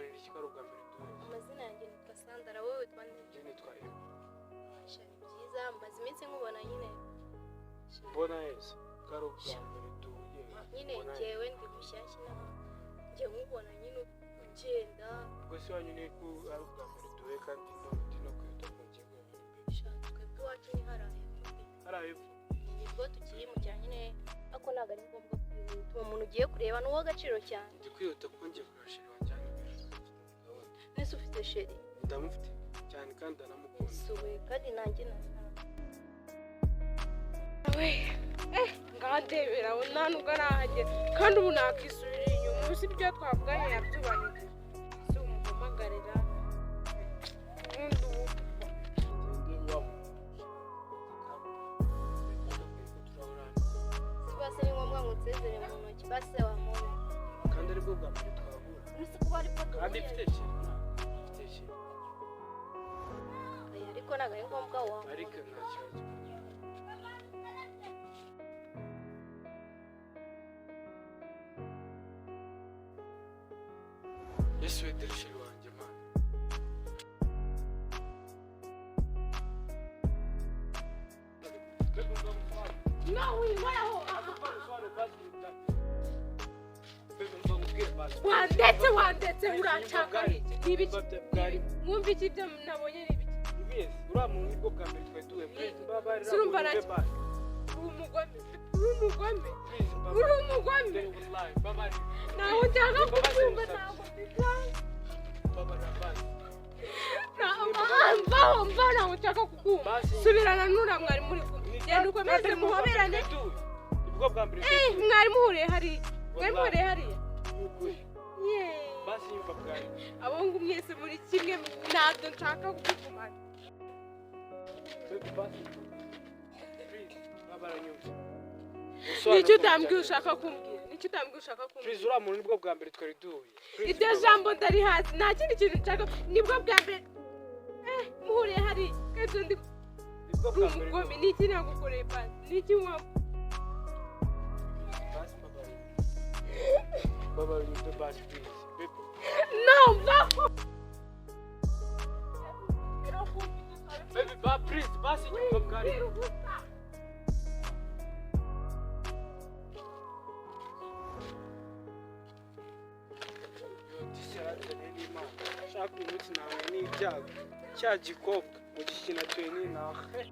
tuganira iki karo bwa mbere duhuye amazina yanjye nitwa Sandra wowe witwa nde nitwa Emmy shani byiza maze iminsi nkubona nyine mbona yese karo bwa mbere duhuye nyine njyewe ndi mushyashya njye nkubona nyine ugenda ubwo se wanyu ni ku ari bwa mbere duhuye kandi no kwita ku kigo twebwe iwacu ni haraye nibwo tukiri mu cyane nyine ako ntabwo ari ngombwa kwihuta uwo muntu ugiye kureba ni uw'agaciro cyane ndi kwihuta kuko ngiye kureba sheri wanjye nese ufite sheri ndamufite cyane kandi ndanamukunda suwe kandi nanjye ngandebera nta nubwo arahagera kandi ubu nakisubira inyuma ubu si ibyo twavuganye yabyubahirije si umuhamagarira ubundi ubu base ni ngombwa ngo utsezere mu ntoki base wamubona kandi aribwo bwa mbere twahura uretse kuba ariko kandi mfite sheri ariko ntabwo ari ngombwa wawe ariko nta kibazo yesu wedere sheri wanjye mana no wihoraho wandetse uracanga n'ibiki mwumva iki byo nabonye n'ibiki ibese uriya muntu nibwo bwa mbere twari duhuye please mbabarira surumva nacyo uri umugome ntawe nshaka kukumva ntabwo mva ntawe nshaka kukumva subirana n'uriya mwari muri kumwe genda ukomeze muhoberane nibwo bwa mbere mwari muhuriye hariya basi yumva bwawe abo ngo mwese muri kimwe ntabwo nshaka kukumara nicyo utambwiye ushaka kumbwira please uriya muntu nibwo bwa mbere twari duhuye iryo jambo ndari hasi nta kindi kintu nshaka nibwo bwa mbere muhuriye hariya kandi undi uri umugome ni iki nagukoreye basi ni iki waba mbabarira ibyo basi please no mvaho baby please basi nyumva bwari shaka umunsi nawe n'ibyago cya gikobwa mu gikina twe ni nawe